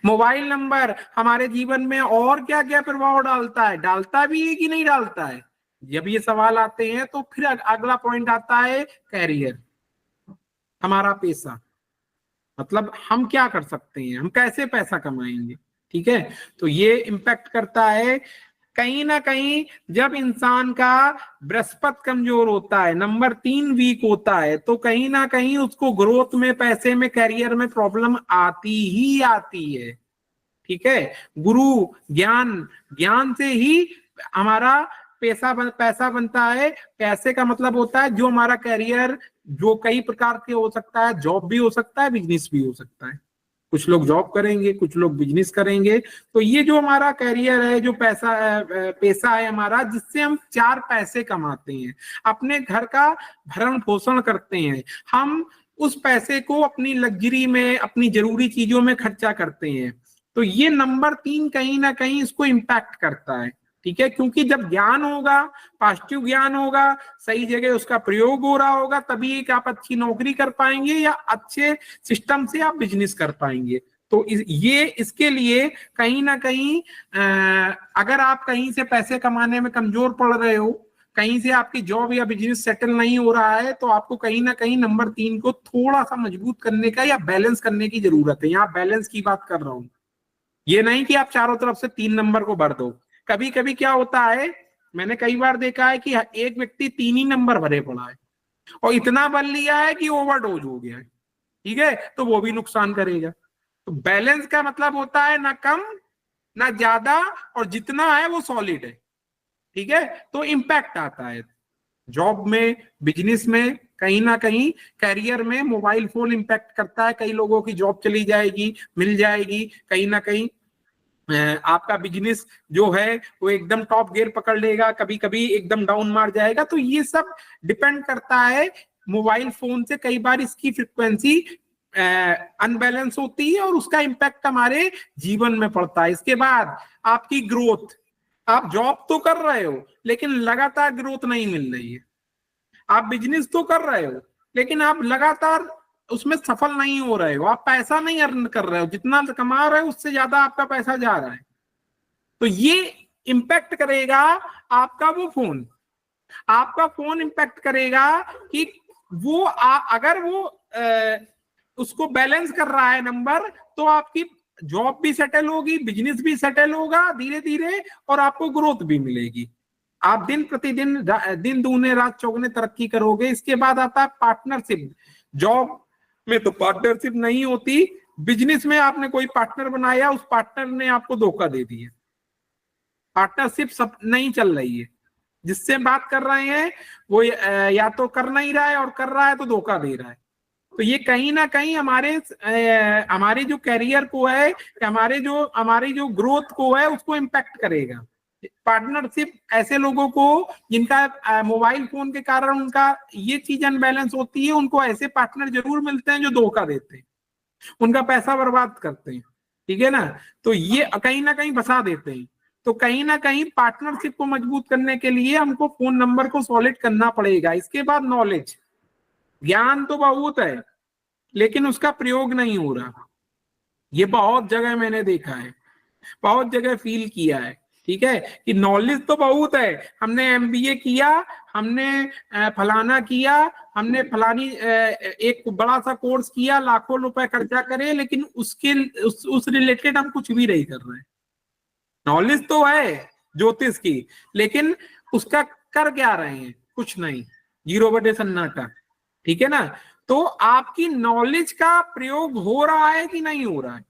Mobile number हमारे जीवन में और क्या क्या प्रभाव डालता है, डालता भी है कि नहीं डालता है? जब ये सवाल आते हैं तो फिर अगला पॉइंट आता है कैरियर, हमारा पेशा, मतलब हम क्या कर सकते हैं, हम कैसे पैसा कमाएंगे। ठीक है, तो ये इम्पैक्ट करता है कहीं ना कहीं। जब इंसान का बृहस्पति कमजोर होता है, नंबर 3 वीक होता है, तो कहीं ना कहीं उसको ग्रोथ में, पैसे में, करियर में प्रॉब्लम आती ही आती है। ठीक है, गुरु ज्ञान, ज्ञान से ही हमारा पैसा बनता है। पैसे का मतलब होता है जो हमारा करियर, जो कई प्रकार के हो सकता है, जॉब भी हो सकता है, बिजनेस भी हो सकता है। कुछ लोग जॉब करेंगे, कुछ लोग बिजनेस करेंगे। तो ये जो हमारा करियर है, जो पैसा है हमारा, जिससे हम 4 पैसे कमाते हैं, अपने घर का भरण पोषण करते हैं, हम उस पैसे को अपनी लग्जरी में, अपनी जरूरी चीजों में खर्चा करते हैं। तो ये नंबर 3 कहीं ना कहीं इसको इम्पैक्ट करता है। ठीक है, क्योंकि जब ज्ञान होगा, पॉजिटिव ज्ञान होगा, सही जगह उसका प्रयोग हो रहा होगा, तभी एक आप अच्छी नौकरी कर पाएंगे या अच्छे सिस्टम से आप बिजनेस कर पाएंगे। तो ये इसके लिए कहीं ना कहीं अगर आप कहीं से पैसे कमाने में कमजोर पड़ रहे हो, कहीं से आपकी जॉब या बिजनेस सेटल नहीं हो रहा है, तो आपको कहीं ना कहीं नंबर 3 को थोड़ा सा मजबूत करने का या बैलेंस करने की जरूरत है। यहाँ बैलेंस की बात कर रहा हूं, ये नहीं कि आप चारों तरफ से 3 नंबर को भर दो। कभी कभी क्या होता है, मैंने कई बार देखा है कि एक व्यक्ति 3 ही नंबर भरे पड़ा है और इतना भर लिया है कि ओवरडोज हो गया है। ठीक है, तो वो भी नुकसान करेगा। तो बैलेंस का मतलब होता है ना कम ना ज्यादा, और जितना है वो सॉलिड है। ठीक है, तो इम्पैक्ट आता है जॉब में, बिजनेस में, कहीं ना कहीं करियर में। मोबाइल फोन इम्पैक्ट करता है, कई लोगों की जॉब चली जाएगी, मिल जाएगी, कहीं ना कहीं आपका बिजनेस जो है वो एकदम टॉप गियर पकड़ लेगा, कभी कभी एकदम डाउन मार जाएगा। तो ये सब डिपेंड करता है मोबाइल फोन से। कई बार इसकी फ्रिक्वेंसी अनबैलेंस होती है और उसका इम्पैक्ट हमारे जीवन में पड़ता है। इसके बाद आपकी ग्रोथ, आप जॉब तो कर रहे हो लेकिन लगातार ग्रोथ नहीं मिल रही है, आप बिजनेस तो कर रहे हो लेकिन आप लगातार उसमें सफल नहीं हो रहे हो, आप पैसा नहीं अर्न कर रहे हो, जितना कमा रहे हो उससे ज्यादा आपका पैसा जा रहा है। तो ये इम्पैक्ट करेगा आपका वो फोन, आपका फोन इम्पैक्ट करेगा कि वो अगर वो उसको बैलेंस कर रहा है नंबर, तो आपकी जॉब भी सेटल होगी, बिजनेस भी सेटल होगा धीरे धीरे, और आपको ग्रोथ भी मिलेगी। आप दिन प्रतिदिन, दिन दूने रात चौगुने तरक्की करोगे। इसके बाद आता है पार्टनरशिप। जॉब में तो पार्टनरशिप नहीं होती, बिजनेस में आपने कोई पार्टनर बनाया, उस पार्टनर ने आपको धोखा दे दिया, पार्टनरशिप सब नहीं चल रही है, जिससे बात कर रहे हैं वो या तो कर नहीं रहा है, और कर रहा है तो धोखा दे रहा है। तो ये कहीं ना कहीं हमारे जो करियर को है, हमारी जो ग्रोथ को है, उसको इम्पैक्ट करेगा। पार्टनरशिप ऐसे लोगों को जिनका मोबाइल फोन के कारण उनका ये चीज अनबैलेंस होती है, उनको ऐसे पार्टनर जरूर मिलते हैं जो धोखा देते हैं, उनका पैसा बर्बाद करते हैं। ठीक है ना, तो ये कहीं ना कहीं फंसा देते हैं। तो कहीं ना कहीं पार्टनरशिप को मजबूत करने के लिए हमको फोन नंबर को सॉलिड करना पड़ेगा। इसके बाद नॉलेज, ज्ञान तो बहुत है लेकिन उसका प्रयोग नहीं हो रहा। ये बहुत जगह मैंने देखा है, बहुत जगह फील किया है। ठीक है, कि नॉलेज तो बहुत है, हमने एमबीए किया, हमने फलाना किया, हमने फलानी एक बड़ा सा कोर्स किया, लाखों रुपए खर्चा करे, लेकिन उस रिलेटेड हम कुछ भी नहीं कर रहे हैं। नॉलेज तो है ज्योतिष की, लेकिन उसका कर क्या रहे हैं, कुछ नहीं, 0 सन्नाटा। ठीक है ना, तो आपकी नॉलेज का प्रयोग हो रहा है कि नहीं हो रहा है।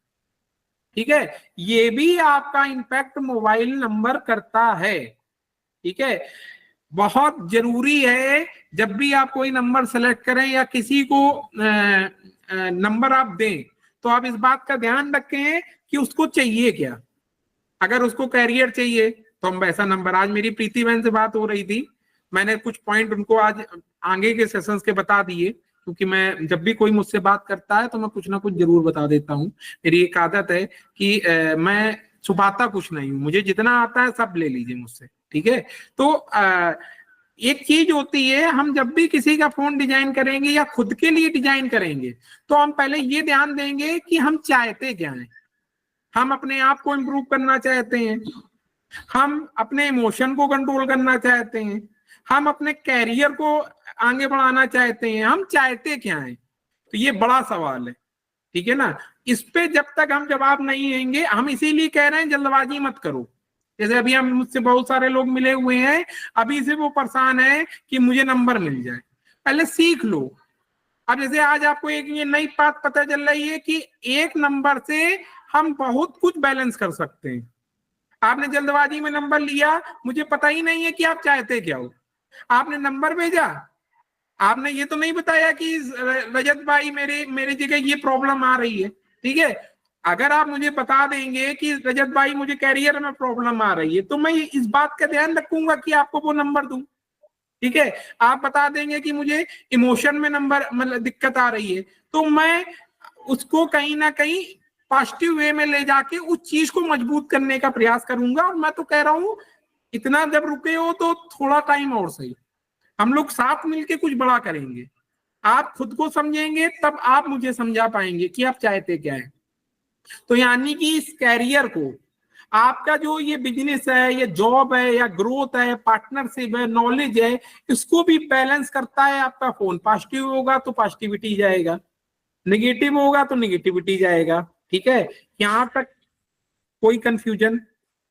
ठीक है, ये भी आपका इम्पैक्ट मोबाइल नंबर करता है। ठीक है, बहुत जरूरी है जब भी आप कोई नंबर सेलेक्ट करें या किसी को नंबर आप दें, तो आप इस बात का ध्यान रखें कि उसको चाहिए क्या। अगर उसको कैरियर चाहिए तो हम वैसा नंबर, आज मेरी प्रीति बहन से बात हो रही थी, मैंने कुछ पॉइंट उनको आज आगे के सेशंस के बता दिए, क्योंकि मैं जब भी कोई मुझसे बात करता है तो मैं कुछ ना कुछ जरूर बता देता हूँ। मेरी एक आदत है कि मैं छुपाता कुछ नहीं हूँ, मुझे जितना आता है सब ले लीजिए मुझसे। ठीक है, तो एक चीज होती है, हम जब भी किसी का फोन डिजाइन करेंगे या खुद के लिए डिजाइन करेंगे, तो हम पहले ये ध्यान देंगे कि हम चाहते क्या हैं। हम अपने आप को इम्प्रूव करना चाहते हैं, हम अपने इमोशन को कंट्रोल करना चाहते हैं, हम अपने कैरियर को आगे बढ़ाना चाहते हैं, हम चाहते क्या हैं? तो ये बड़ा सवाल है, ठीक है ना। इस पे जब तक हम जवाब नहीं देंगे, हम इसीलिए कह रहे हैं जल्दबाजी मत करो। जैसे अभी हम मुझसे बहुत सारे लोग मिले हुए हैं, अभी से वो परेशान है कि मुझे नंबर मिल जाए। पहले सीख लो। अब जैसे आज आपको एक ये नई बात पता चल रही है कि एक नंबर से हम बहुत कुछ बैलेंस कर सकते हैं। आपने जल्दबाजी में नंबर लिया, मुझे पता ही नहीं है कि आप चाहते क्या हो, आपने नंबर भेजा, आपने ये तो नहीं बताया कि रजत भाई मेरे मेरे जगह ये प्रॉब्लम आ रही है, ठीक है। अगर आप मुझे बता देंगे कि रजत भाई मुझे कैरियर में प्रॉब्लम आ रही है, तो मैं इस बात का ध्यान रखूंगा कि आपको वो नंबर दूं, ठीक है। आप बता देंगे कि मुझे इमोशन में नंबर मतलब दिक्कत आ रही है, तो मैं उसको कहीं ना कहीं पॉजिटिव वे में ले जाके उस चीज को मजबूत करने का प्रयास करूंगा। और मैं तो कह रहा हूं, इतना जब रुके हो तो थोड़ा टाइम और सही, हम लोग साथ मिलके कुछ बड़ा करेंगे। आप खुद को समझेंगे तब आप मुझे समझा पाएंगे कि आप चाहते क्या है। तो यानी कि इस कैरियर को, आपका जो ये बिजनेस है, ये जॉब है या ग्रोथ है, पार्टनरशिप है, नॉलेज है, इसको भी बैलेंस करता है आपका फोन। पॉजिटिव होगा तो पॉजिटिविटी जाएगा, नेगेटिव होगा तो नेगेटिविटी जाएगा, ठीक है। यहां तक कोई कंफ्यूजन?